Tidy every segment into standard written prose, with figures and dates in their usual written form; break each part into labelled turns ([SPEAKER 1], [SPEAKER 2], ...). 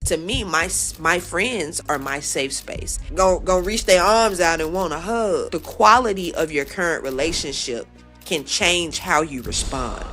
[SPEAKER 1] To me, my friends are my safe space. Gonna reach their arms out and want a hug. The quality of your current relationship can change how you respond.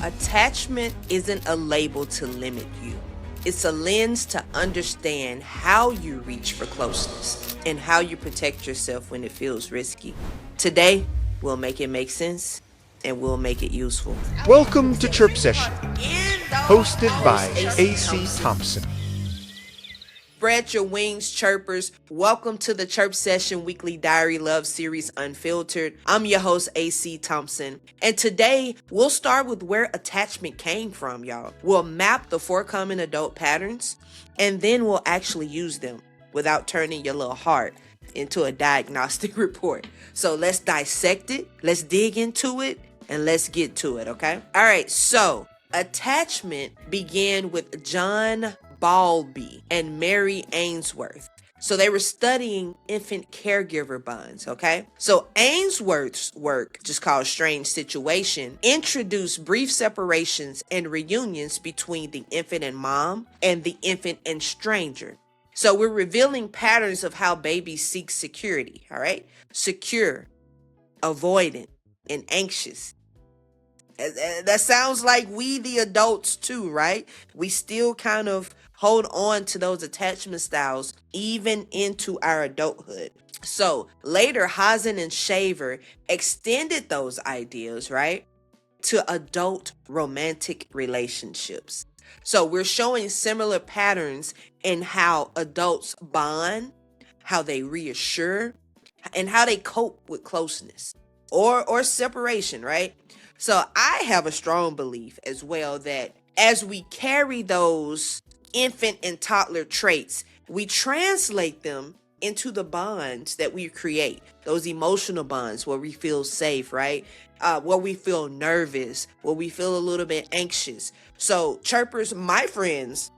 [SPEAKER 1] Attachment isn't a label to limit you. It's a lens to understand how you reach for closeness and how you protect yourself when it feels risky. Today, we'll make it make sense and we'll make it useful.
[SPEAKER 2] Welcome to Chirp Session, hosted by AC Thompson.
[SPEAKER 1] Spread your wings, chirpers. Welcome to the Chirp Session Weekly Diary Love Series Unfiltered. I'm your host, AC Thompson. And today, we'll start with where attachment came from, y'all. We'll map the 4 common adult patterns, and then we'll actually use them without turning your little heart into a diagnostic report. So let's dissect it, let's dig into it, and let's get to it, okay? All right, so attachment began with John Bowlby and Mary Ainsworth. So they were studying infant caregiver bonds, okay? So Ainsworth's work, just called Strange Situation, introduced brief separations and reunions between the infant and mom and the infant and stranger. So we're revealing patterns of how babies seek security, all right? Secure, avoidant, and anxious. That sounds like we the adults too, right? We still kind of hold on to those attachment styles even into our adulthood. So later, Hazen and Shaver extended those ideas, right, to adult romantic relationships. So we're showing similar patterns in how adults bond, how they reassure, and how they cope with closeness or separation, right? So I have a strong belief as well that as we carry those infant and toddler traits, we translate them into the bonds that we create, those emotional bonds where we feel safe, right? Where we feel nervous, where we feel a little bit anxious. So chirpers, my friends,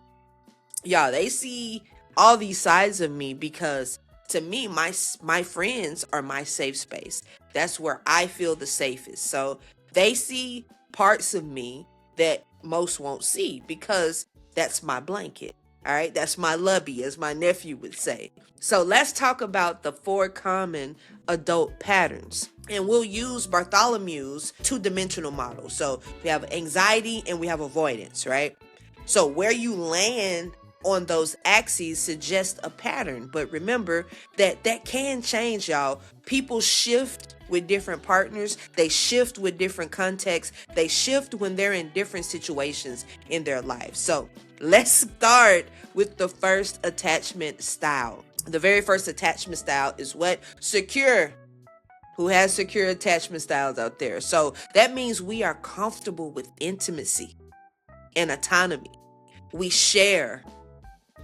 [SPEAKER 1] y'all, they see all these sides of me because to me, my friends are my safe space. That's where I feel the safest. So they see parts of me that most won't see because that's my blanket. All right, that's my lubby, as my nephew would say. So let's talk about the 4 common adult patterns. And we'll use Bartholomew's 2-dimensional model. So we have anxiety and we have avoidance, right? So where you land on those axes suggests a pattern. But remember that can change, y'all. People shift with different partners. They shift with different contexts. They shift when they're in different situations in their life. So let's start with the first attachment style. The very first attachment style is what? Secure. Who has secure attachment styles out there? So that means we are comfortable with intimacy and autonomy. We share,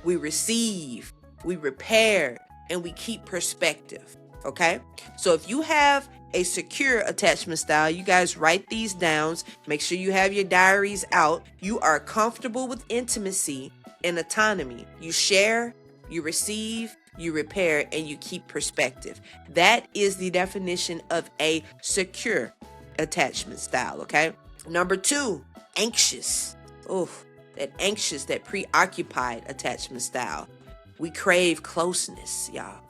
[SPEAKER 1] we receive, we repair, and we keep perspective. Okay? So if you have a secure attachment style, you guys write these down. Make sure you have your diaries out. You are comfortable with intimacy and autonomy. You share, you receive, you repair, and you keep perspective. That is the definition of a secure attachment style, okay? Number 2, anxious. That anxious, that preoccupied attachment style. We crave closeness, y'all.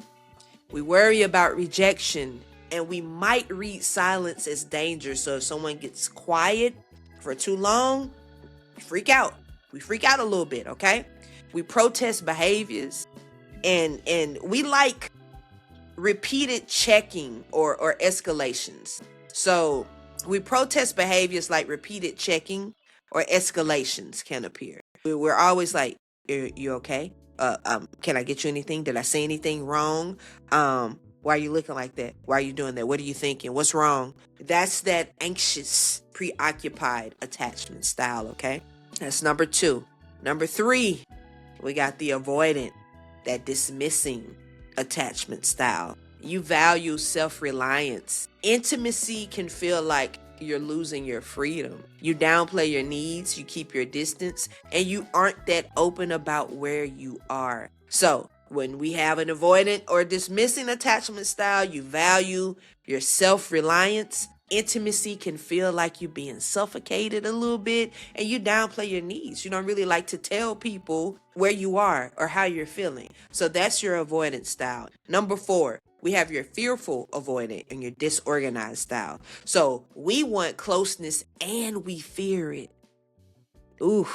[SPEAKER 1] We worry about rejection, and we might read silence as danger. So if someone gets quiet for too long, we freak out. We freak out a little bit, okay? We protest behaviors, and we like repeated checking or escalations. So we protest behaviors like repeated checking or escalations can appear. We're always like, you okay? Can I get you anything? Did I say anything wrong? Why are you looking like that? Why are you doing that? What are you thinking? What's wrong? That's that anxious, preoccupied attachment style, okay? That's number 2. Number 3, we got the avoidant, that dismissing attachment style. You value self-reliance. Intimacy can feel like you're losing your freedom. You downplay your needs, you keep your distance, and you aren't that open about where you are. So when we have an avoidant or dismissing attachment style, you value your self-reliance. Intimacy can feel like you're being suffocated a little bit, and you downplay your needs. You don't really like to tell people where you are or how you're feeling. So that's your avoidance style. Number 4, we have your fearful avoidant and your disorganized style. So we want closeness and we fear it. Ooh,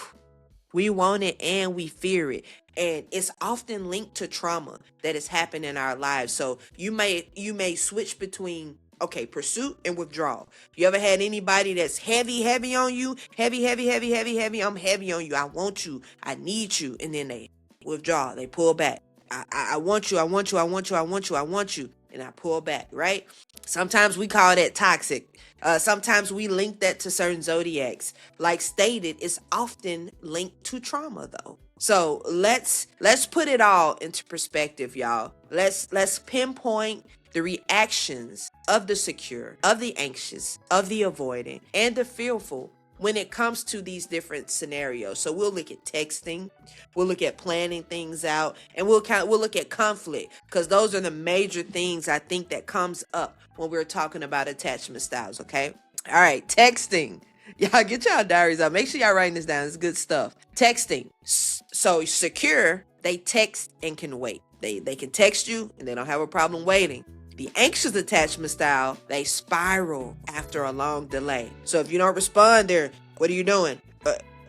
[SPEAKER 1] we want it and we fear it. And it's often linked to trauma that has happened in our lives. So you may switch between, okay, pursuit and withdrawal. You ever had anybody that's heavy on you? Heavy. I'm heavy on you. I want you. I need you. And then they withdraw. They pull back. I want you. And I pull back, right? Sometimes we call that toxic. Sometimes we link that to certain zodiacs. Like stated, it's often linked to trauma though. So let's put it all into perspective, y'all. Let's pinpoint the reactions of the secure, of the anxious, of the avoidant, and the fearful when it comes to these different scenarios. So we'll look at texting, we'll look at planning things out, and we'll look at conflict, because those are the major things I think that comes up when we're talking about attachment styles, okay? All right, texting. Y'all get y'all diaries out. Make sure y'all writing this down. It's good stuff. Texting. So secure, they text and can wait. They can text you and they don't have a problem waiting. The anxious attachment style, they spiral after a long delay. So if you don't respond there, what are you doing?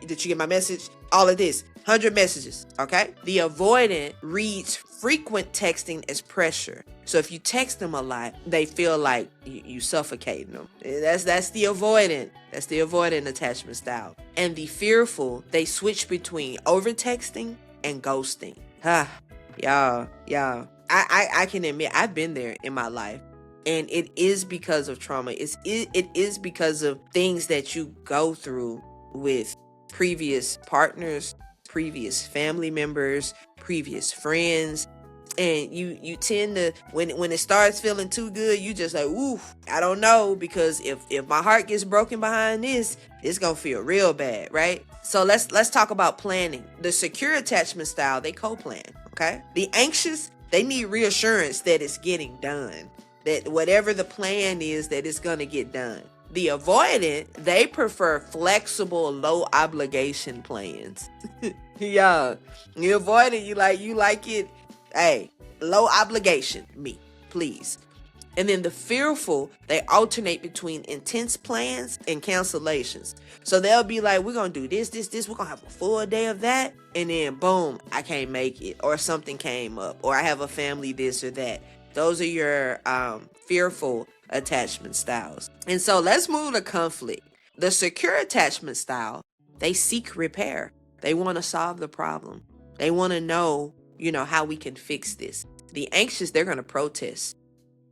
[SPEAKER 1] Did you get my message? All of this, 100 messages, okay? The avoidant reads frequent texting as pressure. So if you text them a lot, they feel like you suffocating them. That's the avoidant. That's the avoidant attachment style. And the fearful, they switch between over-texting and ghosting. Y'all. I can admit I've been there in my life, and it is because of trauma. It is because of things that you go through with previous partners, previous family members, previous friends, and you tend to, when it starts feeling too good, you just like, ooh, I don't know, because if my heart gets broken behind this, it's gonna feel real bad, right? So let's talk about planning. The secure attachment style, they co-plan, okay? The anxious, they need reassurance that it's getting done, that whatever the plan is, that it's gonna get done. The avoidant, they prefer flexible, low obligation plans. Yeah, you avoidant, you like it. Hey, low obligation, me, please. And then the fearful, they alternate between intense plans and cancellations. So they'll be like, we're going to do this. We're going to have a full day of that. And then boom, I can't make it. Or something came up. Or I have a family this or that. Those are your fearful attachment styles. And so let's move to conflict. The secure attachment style, they seek repair. They want to solve the problem. They want to know, how we can fix this. The anxious, they're going to protest.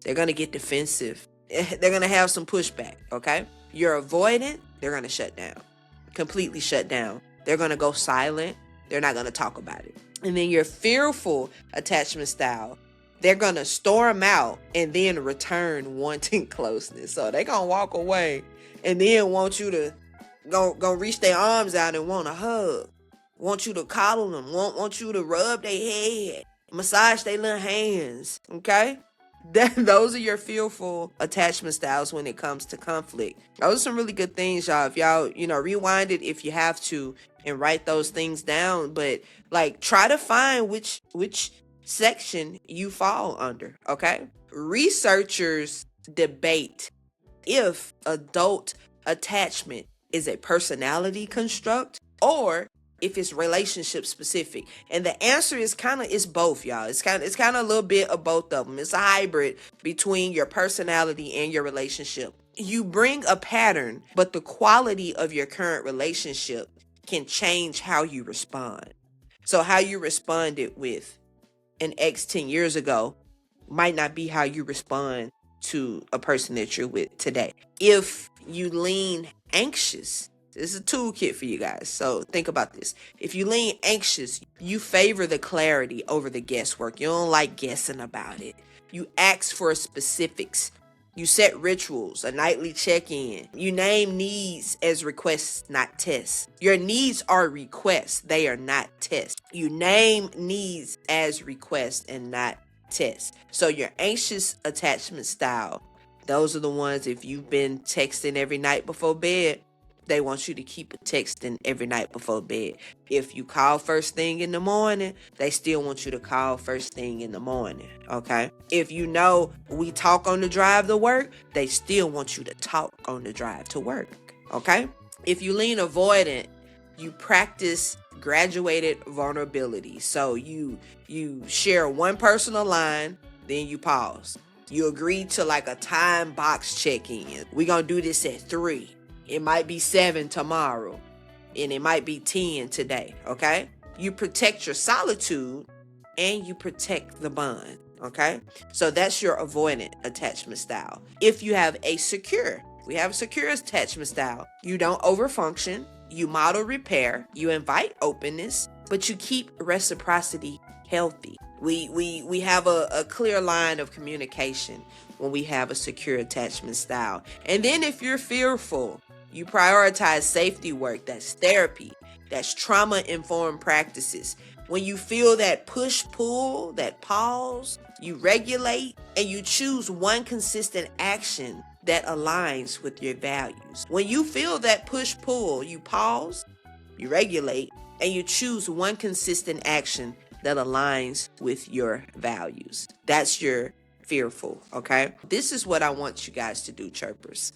[SPEAKER 1] They're going to get defensive. They're going to have some pushback, okay? Your avoidant, they're going to shut down. Completely shut down. They're going to go silent. They're not going to talk about it. And then your fearful attachment style, they're going to storm out and then return wanting closeness. So they're going to walk away and then want you to go reach their arms out and want a hug. Want you to coddle them. Want you to rub their head. Massage their little hands, okay? Those are your fearful attachment styles when it comes to conflict. Those are some really good things, y'all. If y'all, rewind it if you have to and write those things down. But try to find which section you fall under, okay? Researchers debate if adult attachment is a personality construct or if it's relationship specific. And the answer is it's both, y'all. It's kind of a little bit of both of them. It's a hybrid between your personality and your relationship. You bring a pattern, but the quality of your current relationship can change how you respond. So how you responded with an ex 10 years ago might not be how you respond to a person that you're with today. If you lean anxious, this is a toolkit for you guys. So think about this. If you lean anxious, you favor the clarity over the guesswork. You don't like guessing about it. You ask for specifics. You set rituals, a nightly check-in. You name needs as requests, not tests. Your needs are requests. They are not tests. You name needs as requests and not tests. So your anxious attachment style, Those are the ones, if you've been texting every night before bed, they want you to keep texting every night before bed. If you call first thing in the morning, they still want you to call first thing in the morning, okay? If you know we talk on the drive to work, they still want you to talk on the drive to work, okay? If you lean avoidant, you practice graduated vulnerability. So you share one personal line, then you pause. You agree to like a time box check-in. We're going to do this at 3. It might be 7 tomorrow, and it might be 10 today, okay? You protect your solitude, and you protect the bond, okay? So that's your avoidant attachment style. If you have a secure, we have a secure attachment style. You don't overfunction, you model repair, you invite openness, but you keep reciprocity healthy. We have a clear line of communication when we have a secure attachment style. And then if you're fearful, you prioritize safety work, that's therapy, that's trauma-informed practices. When you feel that push-pull, that pause, you regulate and you choose one consistent action that aligns with your values. When you feel that push-pull, you pause, you regulate, and you choose one consistent action that aligns with your values. That's your fearful, okay? This is what I want you guys to do, chirpers.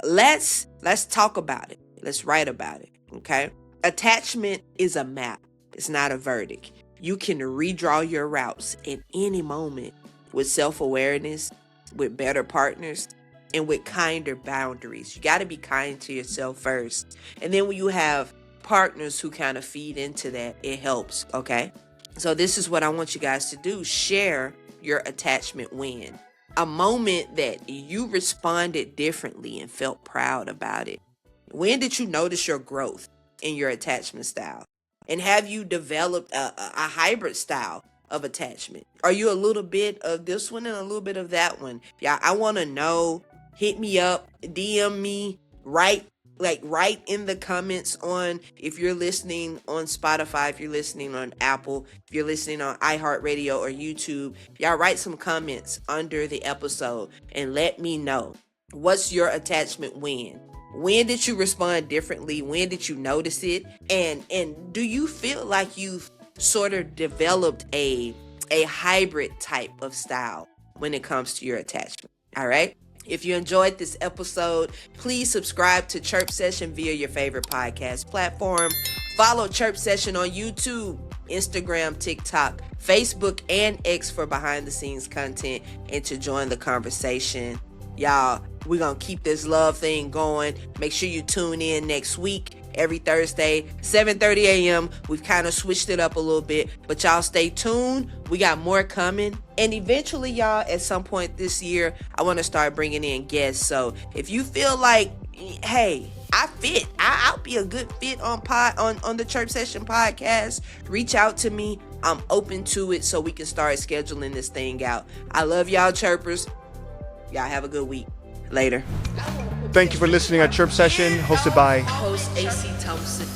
[SPEAKER 1] Let's talk about it. Let's write about it, okay? Attachment is a map. It's not a verdict. You can redraw your routes at any moment with self-awareness, with better partners, and with kinder boundaries. You got to be kind to yourself first. And then when you have partners who kind of feed into that, it helps, okay? So this is what I want you guys to do. Share your attachment win. A moment that you responded differently and felt proud about it. When did you notice your growth in your attachment style? And have you developed a hybrid style of attachment? Are you a little bit of this one and a little bit of that one? Yeah, I want to know. Hit me up, DM me, write in the comments on, if you're listening on Spotify, if you're listening on Apple, if you're listening on iHeartRadio or YouTube, y'all write some comments under the episode and let me know, what's your attachment win? When did you respond differently? When did you notice it? And do you feel like you've sort of developed a hybrid type of style when it comes to your attachment? All right. If you enjoyed this episode, please subscribe to Chirp Session via your favorite podcast platform. Follow Chirp Session on YouTube, Instagram, TikTok, Facebook, and X for behind the scenes content and to join the conversation. Y'all, we're going to keep this love thing going. Make sure you tune in next week. Every Thursday, 7:30 a.m. We've kind of switched it up a little bit, but y'all stay tuned. We got more coming. And eventually, y'all, at some point this year, I want to start bringing in guests. So if you feel like, hey, I fit, I'll be a good fit on the Chirp Session podcast, reach out to me. I'm open to it so we can start scheduling this thing out. I love y'all, chirpers. Y'all have a good week. Later.
[SPEAKER 2] Thank you for listening to Chirp Session, hosted by
[SPEAKER 1] host AC Thompson.